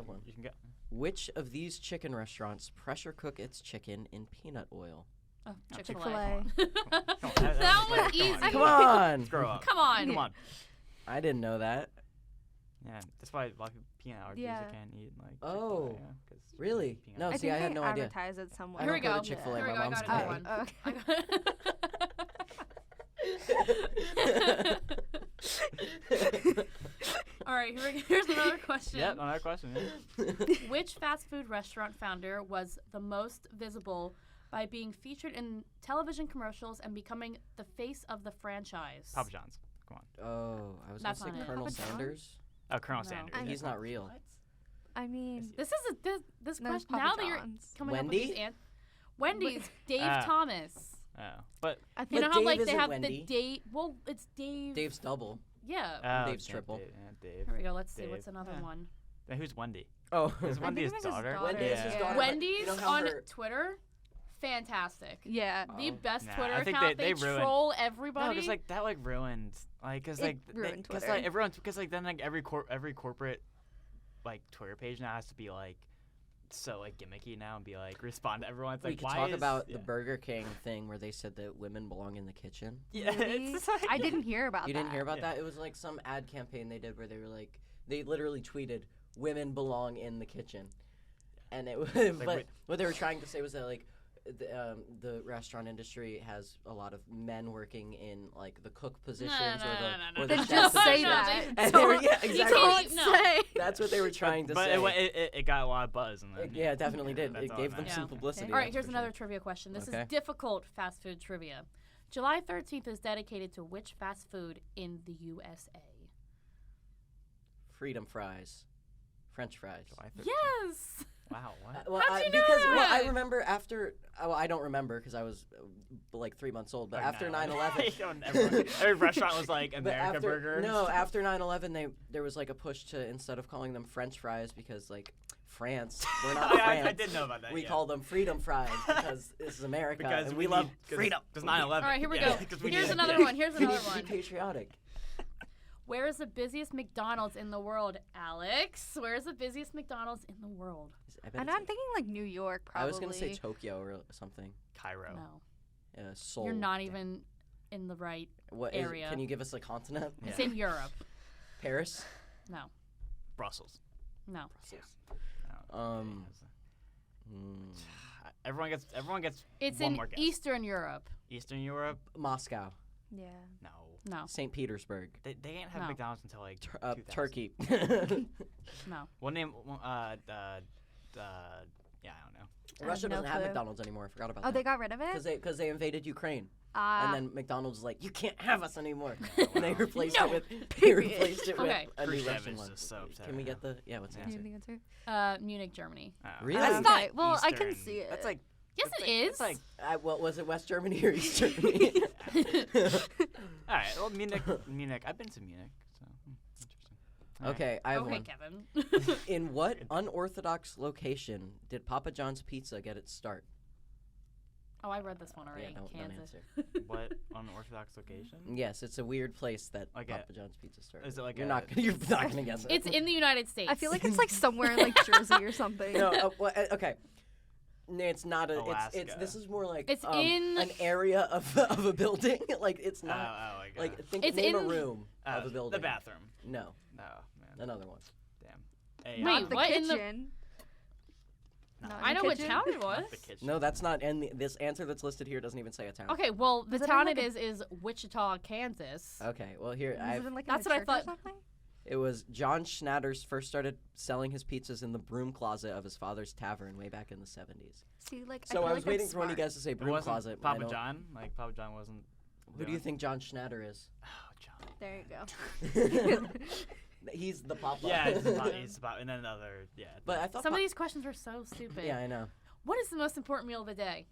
one. You can go. Which of these chicken restaurants pressure cook its chicken in peanut oil? Oh, Chick-fil-A. That was easy. Come on. Grow up. Come on. Come on. I didn't know that. Yeah, that's why a lot of peanut allergies you can't eat like. Oh, Cause really? No, I see, think I had no idea. advertise it somewhere. Here we go. Go to Chick-fil-A. Here we My go. I mom's got another cooking. one. All right, here's another question. Yep, another question. Yeah. Which fast food restaurant founder was the most visible by being featured in television commercials and becoming the face of the franchise? Papa John's. Come on. Oh, I was That's gonna say not it. Colonel Papa John's? Sanders. Oh, Colonel No. Sanders. He's not real. I mean, This is this No, question. Papa Now that you're John's. coming Wendy? up with these Wendy's, Dave Ah. Thomas. Oh, but I You think know But how Dave like they isn't have Wendy. the Dave. Well, it's Dave. Dave's double. Yeah. Dave's triple. Dave. Here we go. Let's see. Dave. What's another Yeah. one? Then who's Wendy? Oh, Is I Wendy think his it was his daughter? daughter. Wendy is his Yeah. daughter. but Wendy's you know how on her- Twitter. Fantastic. yeah. The best Nah, Twitter I think account. they They ruined- troll No, everybody. because like that like ruined like because It like ruined because Twitter. like everyone's because like then like every corporate like Twitter page now has to be like so like gimmicky now and be like respond to everyone. It's We like could why talk is, about yeah. the Burger King thing where they said that women belong in the kitchen. Yeah, Really? it's like, I didn't hear about You that. didn't hear about Yeah. that? It was like some ad campaign they did where they were like, they literally tweeted, "Women belong in the kitchen," and it was. like, but wait. what they were trying to say was that like, the restaurant industry has a lot of men working in like the cook positions or the Then chef just say positions. that. And they were, yeah, You exactly. can't Don't say. That's what they were trying to but say. it got a lot of buzz and then Yeah, it definitely did. that's It all gave that them matters. some Yeah. publicity. All right, that's here's for another sure. trivia question. This Okay. is difficult fast food trivia. July 13th is dedicated to which fast food in the USA? Freedom fries, French fries. July 13th. Yes. Wow. What? Well, How'd you know because well, I that? remember after. Well, I don't remember because I was like 3 months old. But Like after 9/11. 9/11, Every restaurant was like but America after, Burger. No, after 9/11, there was like a push to, instead of calling them French fries, because like France. We're not I France. did know about that. We yeah. call them freedom fries because this is America because and we love need- freedom. Because 9/11. All right, here we yeah, go. 'cause we Here's need- another yeah. one. Here's We another need to one. be patriotic. Where is the busiest McDonald's in the world, Alex? Where is the busiest McDonald's in the world? I bet And it's I'm thinking like New York, I probably. was gonna say Tokyo or something. Cairo. No, Seoul. you're not even in the right. What is, area. Can you give us a continent? Yeah. It's in Europe. Paris. No, Brussels. no. No. Everyone gets. It's one in more guess. Eastern Europe. Eastern Europe. Moscow. Yeah. No. No, St. Petersburg. They ain't have No. McDonald's until like 2000. Turkey. no. What name? Yeah, I don't know. Russia no doesn't have clue. McDonald's anymore. I forgot about Oh, that. they got rid of it? Because they invaded Ukraine, Ah. and then McDonald's was like, you can't have us anymore, No, and they wow. replaced No. it with they replaced it Okay. with a new Khrushchev Russian is one. just so upset Can we right get the what's the Yeah. answer? Do you have the answer? Munich, Germany. Oh. Really? That's Okay. not Well, I can Eastern. see it. That's like. Yes, that's it like, is. That's like. What was it? West Germany or East Germany? All right. Well, Munich. I've been to Munich, so interesting. All right. Okay, I have Okay, one. Kevin. In what unorthodox location did Papa John's Pizza get its start? Oh, I read this one already. don't Kansas. answer. What unorthodox location? Yes, it's a weird place that Like a- Papa John's Pizza started. Is it like you're a- not gonna guess it. It's in the United States. I feel like it's like somewhere in like Jersey or something. No, okay. No, it's not a. It's Alaska. this is more like It's in- an area of a building. Like it's Oh, not my God. like It's name a in- room of a building. The bathroom. No, Oh man. another one. Damn. Hey, Wait, Not the what in the- kitchen. Not Not I in know the what kitchen? town it was. Not the kitchen. No, that's not. And this answer that's listed here doesn't even say a town. Okay, well, the Was it in, town like, it a- is Wichita, Kansas. Okay, well here Was it in, like, in That's a what I church or thought. something? it was John Schnatters first started selling his pizzas in the broom closet of his father's tavern way back in the 70s. See, like So I, I feel was like waiting that's for one of you smart. guys to say It broom wasn't closet. but I Papa don't- John. Like Papa John wasn't. Who do you think John Schnatter is? Oh, John. There you go. He's the Papa. Yeah, he's about, and then another. Yeah. But I thought Some of these questions are so stupid. Yeah, I know. What is the most important meal of the day?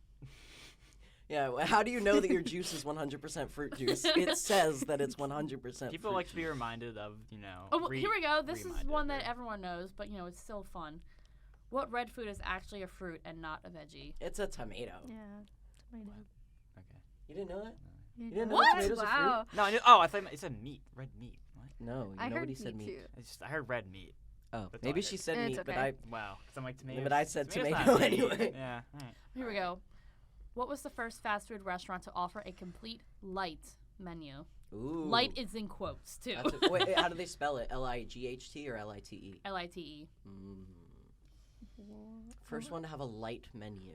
Yeah, how do you know that your juice is 100% fruit juice? It says that it's 100% People fruit like to be juice. reminded of, Oh, well, here we go. This is reminded one that or- everyone knows, but it's still fun. What red food is actually a fruit and not a veggie? It's a tomato. Yeah. Tomato. Okay. You didn't know that? You You didn't know What? tomatoes are Wow. No, I knew. Oh, I thought it said meat. Red meat. What? fruit? No, I heard nobody said meat meat. too. I heard red meat. Oh, That's maybe all I she heard. said It's meat, but okay. I. Wow. Because I'm like tomatoes. but I said tomatoes tomato not meat. anyway. Yeah. All right. Here we go. What was the first fast food restaurant to offer a complete light menu? Ooh. Light is in quotes, too. Wait, how do they spell it? L-I-G-H-T or L-I-T-E? L-I-T-E. First one to have a light menu.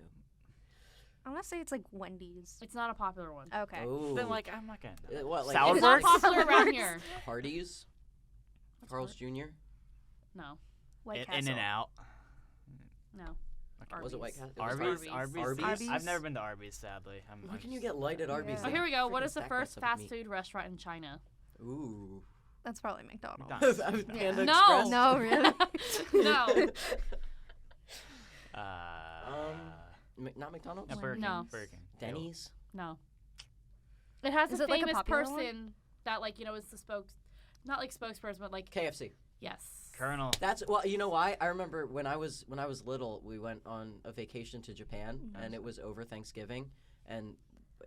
I want to say it's like Wendy's. It's not a popular one. Okay. Ooh. Then like I'm not gonna. Know that. What, like Sour It's not Burks? popular around here. Hardee's? Carl's Jr.? No. White In and Out. No. Was it White Arby's. Castle? Arby's. Arby's? I've Arby's? never been to Arby's, sadly. What can you get light at Arby's? Yeah. Oh, here we go. What Freaking is the stack first that stuff with fast food restaurant in China? Ooh. That's probably McDonald's. McDonald's. I was Yeah. Panda No. Express. No, really? No. Not McDonald's? Burger King. No. Burger King. Denny's? No. It has Is a it like a famous popular person one? that, is the not like spokesperson, but like, KFC. yes. Colonel. That's well, you know why? I remember when I was little, we went on a vacation to Japan, and it was over Thanksgiving, and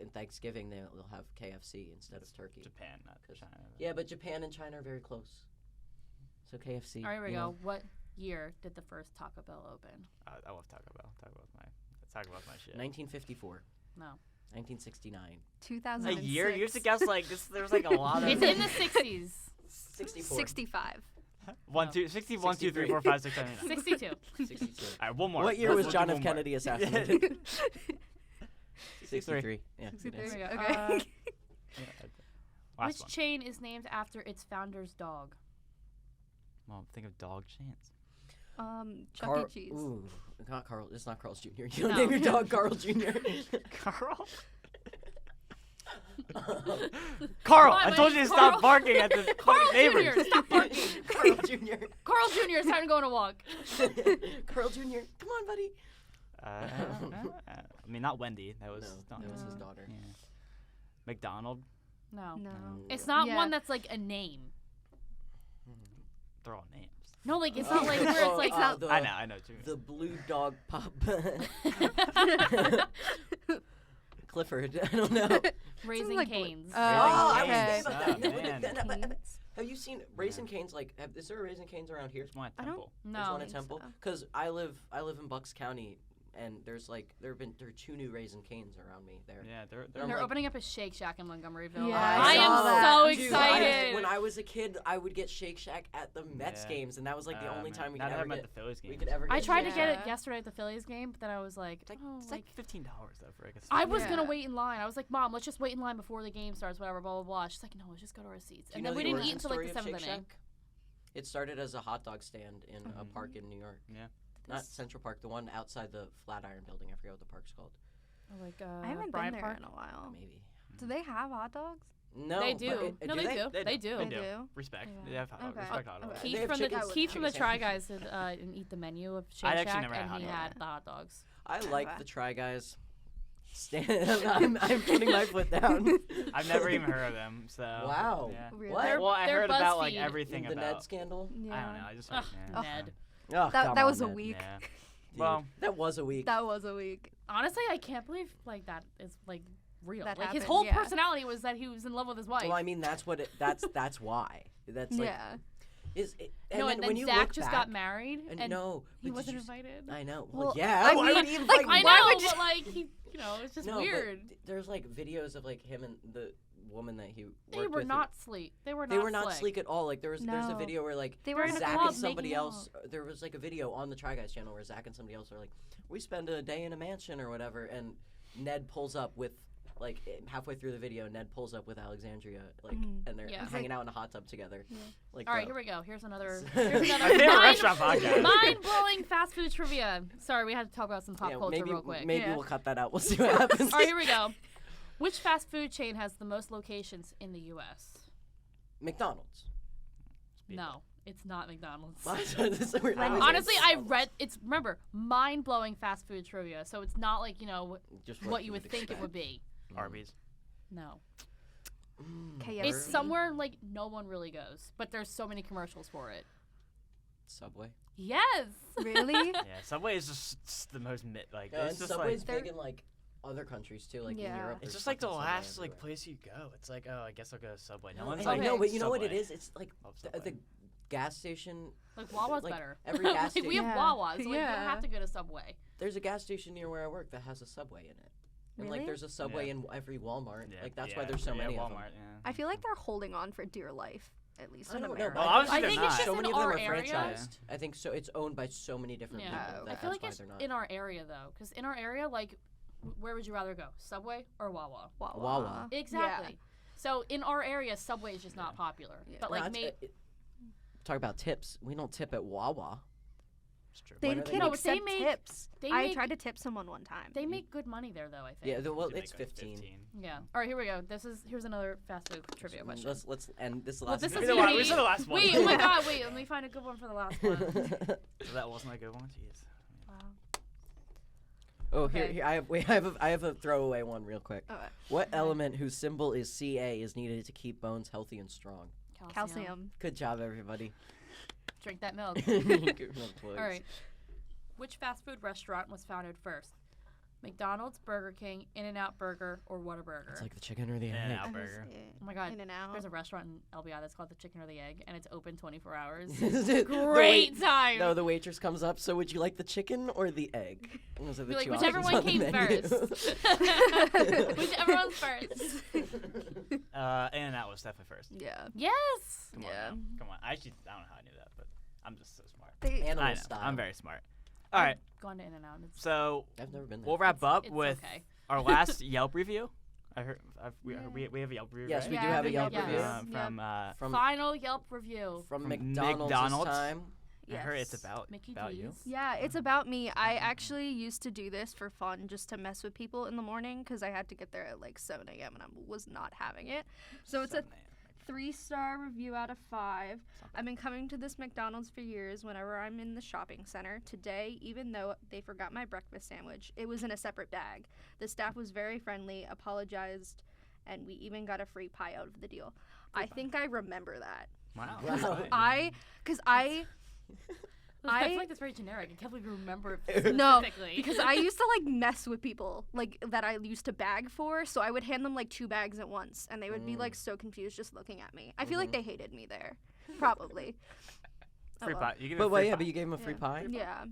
in Thanksgiving they'll have KFC instead of turkey. Japan, not China. Yeah, but Japan and China are very close. So KFC. All right, here we you go. know. What year did the first Taco Bell open? I love Taco Bell. Taco Bell's my shit. 1954. No. 1969. 2006. A year? You have to guess like this. There's like a lot of. It's in the 60s. 64. 65. 1, 2, 61, 2, 3, 4, 5, 6, 7, 8, 9. 62. 62. All right, one more. What year Let's was do John one F. more. Kennedy assassinated? 63. Yeah. 63. good There answer. we go. Okay. Last Which one. chain is named after its founder's dog? Well, think of dog chains. Chuck E. Cheese. Ooh, not Carl. It's not Carl's Jr. You don't No. name your dog Carl Jr. Carl? Carl, I my told you to name's stop Carl. barking at the Carl neighbors. Jr., stop barking. Carl Jr. Carl Jr., it's time to go on a walk. Carl Jr. Come on, buddy. I mean, not Wendy. That was No, that was his daughter. Yeah. McDonald. No. No. It's not Yeah. one that's like a name. They're all names. No, like it's not like where it's like. I know. What you mean. The Blue Dog Pub. Clifford, I don't know. Raising like Cane's. I was Cane's. thinking about that. Man. Have you seen Raising Cane's? Like, is there a Raising Cane's around here? There's one at I don't- Temple. There's No. one at Temple. Because I live in Bucks County, and there are 2 new Raising Cane's around me there. Yeah, they're And they're like- opening up a Shake Shack in Montgomeryville. Yeah, I I am saw that. so Dude, excited. when I was a kid, I would get Shake Shack at the Mets Yeah. games, and that was like the only time we Now could they ever have them get. at the Phillies We games. could ever. I get tried to Shake get Shack. it yesterday at the Phillies game, but then I was like, It's like $15 though for like a I was Yeah. gonna wait in line. I was like, Mom, let's just wait in line before the game starts, whatever, blah blah blah. She's like, no, let's just go to our seats. Do you And know then we the didn't eat origin until like story the of 7th Shake inning. Shack? It started as a hot dog stand in a park in New York. Yeah. Not Central Park, the one outside the Flatiron building. I forget what the park's called. Or like I haven't Bryant been there Park. in a while. Maybe. Do they have hot dogs? No, They but do. No, they do. They do. They They do. do? Respect. Yeah. They have hot dogs. Okay. Respect hot dogs. Okay. They Keith have from chicken- the Keith from the chicken Try sandwich. Guys did and eat the menu of Shake I'd actually Shack, never had and hot he dog. had the hot dogs. I like Okay. the Try Guys. I'm putting my foot down. I've never even heard of them. So. Wow. Yeah. Really? What? They're- Well, I they're heard about like BuzzFeed. everything the about. Ned scandal? Yeah. I don't know. I just heard. Ugh, Yeah. Ned. Oh, That come was on, a Ned. week. Yeah. Dude, Well, that was a week. That was a week. Honestly, I can't believe like that is like real. That Like his happened, whole yeah. personality was that he was in love with his wife. Well, I mean, that's what. That's why. That's like. Yeah. And no, then and then when you Zach look just back, got married, and no, he but did wasn't you s- invited. I know. Well, Yeah. I why would mean, he Like invite I why know, would you- but like he, it's just No, but weird. there's like videos of like him and the woman that he worked They were with. not sleek. They were They not. were not slick. sleek at all. Like there's a No. video where like They were in a Zach club and somebody making else. There was like a video on the Try Guys channel where Zach and somebody else are like, we spend a day in a mansion or whatever, and Ned pulls up with like halfway through the video. Ned pulls up with Alexandria, like, and they're Yeah. It's hanging out in a hot tub together. Like, All right, bro. here we go. Here's another. My Here's My favorite another restaurant podcast. mind-blowing fast food trivia. Sorry, we had to talk about some pop Yeah, culture maybe real quick. maybe Yeah. we'll cut that out. We'll see what happens. All right, here we go. Which fast food chain has the most locations in the U.S.? McDonald's. No, it's not McDonald's. Honestly, I read it's remember mind-blowing fast food trivia, so it's not like Just what you would think it would expect. be. Arby's. No, KFC. it's somewhere like no one really goes, but there's so many commercials for it. Subway. Yes. Really? Yeah, Subway is just the most like. And It's just Subway's like. big in like other countries too, like in Yeah. Europe. It's there's just like the fucking Subway last like everywhere. place you go. It's like, oh, I guess I'll go to Subway. No No, one's and like. I know, but you know Subway. what it is? It's like Love the Subway. gas station. Like Wawa's Like, better. every gas Like, we have station- Wawas. So, like, you Yeah. don't have to go to Subway. There's a gas station near where I work that has a Subway in it. And like Really? there's a Subway Yeah. in every Walmart. Yeah, Like that's yeah, why there's so yeah, many Walmart, of them. Yeah. I feel like they're holding on for dear life, at least I in don't know, America. but Well, obviously I they're think not. it's just so in many of them our are area. franchised. I think so. It's owned by so many different Yeah. people. Oh, That I feel that's like why it's they're not. in our area though, because in our area, like, where would you rather go, Subway or Wawa? Wawa. Exactly. So in our area, Subway is just not popular. Yeah. But No, like, talk about tips. We don't tip at Wawa. It's true. They When are they can't No, but they accept make- tips. they I make- tried to tip someone one time. they make good money there though. I think. Yeah, well, They it's make, like, 15. Yeah. All right, here we go. Here's another fast food trivia question. Let's end this Well, last. this We is said the unique. we said the last one. Wait, oh my God, wait. Let me find a good one for the last one. So that wasn't a good one. Jeez. Wow. Oh, Okay. here I have a throwaway one real quick. Okay. What element whose symbol is Ca is needed to keep bones healthy and strong? Calcium. Good job, everybody. Drink that milk. All All right. Which fast food restaurant was founded first? McDonald's, Burger King, In-N-Out Burger, or Whataburger? It's like the chicken or the egg. In-N-Out burger. Oh my God. In and out. There's a restaurant in LBI that's called the Chicken or the Egg, and it's open 24 hours. The Great time. No, the waitress comes up. So, would you like the chicken or the egg? And those are the Be like, two whichever options one on the came menu. first. Whichever one's first. In-N-Out was definitely first. Yeah. Yes. Come Yeah. on. Now. Come on. I don't know how I knew that, but I'm just so smart. They, I Animal know. style. I'm very smart. All right. Gone to In-N-Out. It's, So I've never been there. we'll wrap up it's with okay. our last Yelp review. I heard we have a Yelp review. Yes, right? we do Yeah, have a we- Yelp yes. review. From Final Yelp review. from From McDonald's, McDonald's? time. I heard it's Yes. about Mickey you. D's. Yeah, it's about me. I actually used to do this for fun, just to mess with people in the morning, because I had to get there at like 7 a.m. and I was not having it. So it's a 3-star review out of 5. I've been coming to this McDonald's for years whenever I'm in the shopping center. Today, even though they forgot my breakfast sandwich, it was in a separate bag. The staff was very friendly, apologized, and we even got a free pie out of the deal. I think I remember that. Wow. Wow. That's nice. Because I I feel like that's very generic. I can't believe you remember it No, specifically. because I used to like mess with people like that I used to bag for, so I would hand them like 2 bags at once, and they would be like so confused just looking at me. I feel like they hated me there, probably. Free well. pie. You give But a free wait, yeah, pie. but you gave him a free pie. Yeah,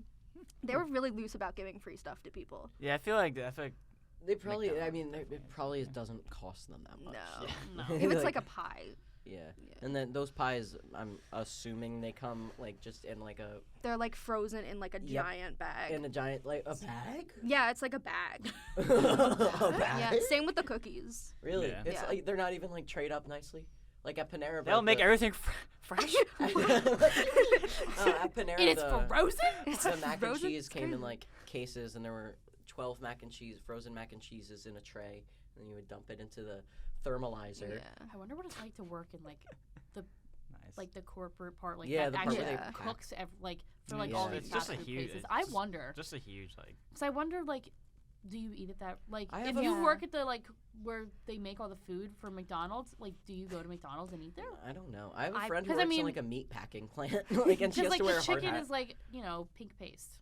they were really loose about giving free stuff to people. Yeah, I feel like They probably. I McDonald's. mean, it probably doesn't cost them that much. No, No. if it's like a pie, Yeah. Yeah. And then those pies, I'm assuming they come like just in like a they're like frozen in like a Yep. giant bag. in a giant like a bag. Yeah, it's like a bag. A Yeah, bag? same with the cookies. Really? Yeah. It's Yeah. like they're not even like trade up nicely. Like at Panera. they'll make the, everything fresh. at Panera, It is the, frozen. the mac and Frozen? cheese It's came in crazy. like cases, and there were 12 frozen mac and cheeses in a tray, and then you would dump it into the thermalizer. Yeah. I wonder what it's like to work in Nice. the corporate part, like Yeah, that the part actually where they like, pack. cooks for like all Yeah. these It's just fast a food huge. places. it's I just- wonder. Just a huge like. So I wonder, like, do you eat at that? Like, I if have you a- work at the like where they make all the food for McDonald's, like, do you go to McDonald's and eat there? I don't know. I have a I- friend who 'cause I works in mean- like a meat packing plant, like, and she Because has like to wear the a hard chicken hat. is like pink paste.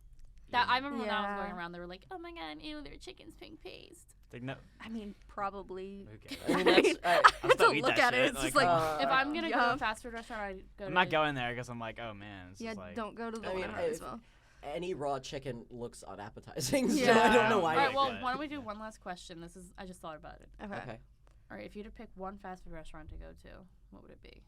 That I remember when I was Yeah. going around, they were like, "Oh my god, ew, their chicken's pink paste." Like, no, I mean, probably. who cares? I mean, that's, I I'll have to still eat look that at it. shit, It's like, just like, If I'm gonna go to yeah. a fast food restaurant, I go. I'm to not going there because I'm like, oh man. It's yeah, just like, don't go to the I one mean, in Harrisville. any raw chicken looks unappetizing, so Yeah. I don't know All why. All right, like well, that. why don't we do one last question? I just thought about it. Okay. Okay. All right, if you had to pick one fast food restaurant to go to, what would it be?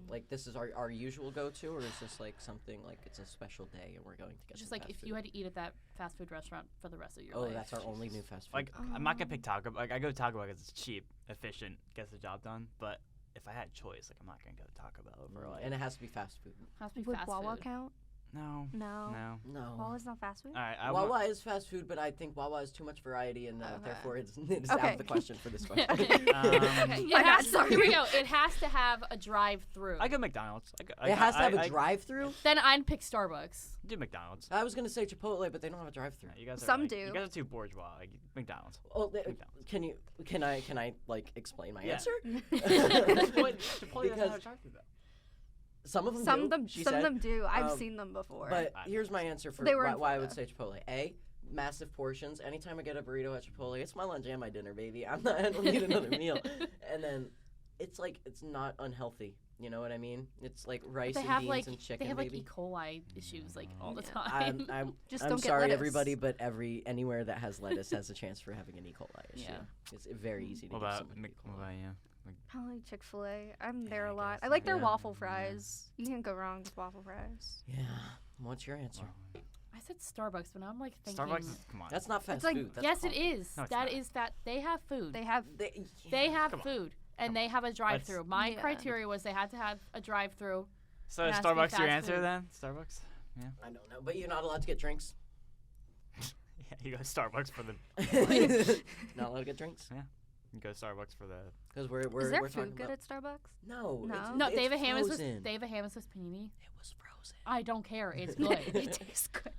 Like this is our usual go-to, or is this like something like it's a special day and we're going to get Just some like fast if food? you had to eat at that fast food restaurant for the rest of your Oh, life. that's our only new fast food. like I'm not gonna pick Taco. Like I go to Taco Bell because it's cheap, efficient, gets the job done. But if I had a choice, like I'm not gonna go to Taco Bell over like. and it has to be fast food. Has to be Would fast Wawa food. count? No. No. No. No. Wawa's not fast food? All right. I Wawa want, is fast food, but I think Wawa is too much variety, and Okay. therefore it's out Okay. of the question for this question. Okay. Um, Okay, My bad, sorry. Here we go. It has to have a drive-through. I go McDonald's. It has to have I a drive-through. Then I'd pick Starbucks. do McDonald's. I was gonna say Chipotle, but they don't have a drive-through. Yeah, you guys are Some like, do. You guys are too bourgeois. Like McDonald's. Oh, McDonald's. can I like explain my Yeah. answer? Chipotle doesn't have a Because drive-through, though. some of them Some do. of them, she some said. of them do. I've Um, seen them before. But I- here's my answer for They were in why I would say Florida. Chipotle. A, massive portions. Anytime I get a burrito at Chipotle, it's my lunch and my dinner, baby. I don't need another meal. And then it's like it's not unhealthy. You know what I mean? It's like rice They and have beans like and chicken, they have like baby. E. coli issues like all the Yeah. time. I'm Just I'm don't get sorry, lettuce. everybody, but anywhere that has lettuce has a chance for having an E. coli issue. Yeah. It's very easy to What get about someone E. what coli. about you? Probably Chick-fil-A. I'm Yeah, there I a lot. guess, I like their yeah. waffle fries. You can't go wrong with waffle fries. Yeah. What's your answer? Well, I said Starbucks, but now I'm like thinking. Starbucks. Come on. That's not fast like- food. That's Yes, it coffee. is. No, it's That not. is fat. They have food. They have They have Come on. food, and they have a drive-through. My Yeah. criteria was they had to have a drive-through. So it is has to be Starbucks your fast answer food. then? Starbucks. I don't know, but you're not allowed to get drinks. Yeah, you go to Starbucks for the. Not allowed to get drinks You go to Starbucks for the. because we're Is their we're talking food good about at Starbucks? no No? it's- No, it's they have a Hammond Swiss. frozen. They have a Hammond Swiss panini. It was frozen. I don't care. It's good. It tastes good.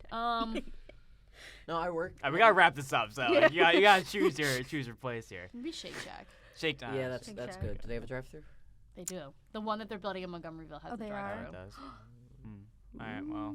No, I work. We gotta wrap this up. So like, you gotta choose your place here. Maybe Shake Shack. Shake time. Yeah, that's Shake that's Shack. good. Do they have a drive-through? They do. The one that they're building in Montgomeryville has Oh, a they Yeah, are? it drive-through. does. All right. Well,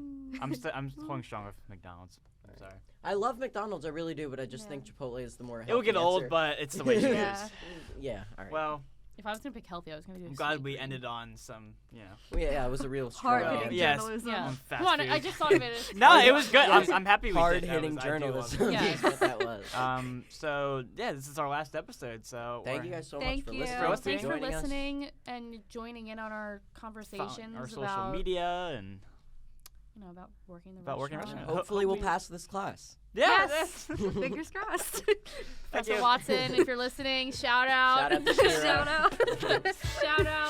I'm holding strong with McDonald's. I'm sorry. I love McDonald's, I really do, but I just Yeah. think Chipotle is the more. It will get healthy old, answer. but it's the way she Yeah. is. Yeah. All right. Well, If I was gonna pick healthy, I was gonna do. I'm a glad sweet we green. ended on some, Yeah, it was a real strong Hard-hitting answer. Yes. journalism. Yeah. on fast Come on, food. I just thought of it as. No, it was good. Yes. I'm happy we did. Hard-hitting I do love journalism it. Yeah. is what that was. So yeah, this is our last episode. So Thank we're- you guys so Thank much for you. listening. For listening. Thanks for joining us. listening and joining in on our Follow conversations our social about media and about working the About working restaurant. restaurant. Hopefully, we'll Hopefully- pass this class. yeah. Yes. that's- Fingers crossed. Thank Professor you. Watson, if you're listening, shout out. Shout out to Shira. Shout out. Shout out.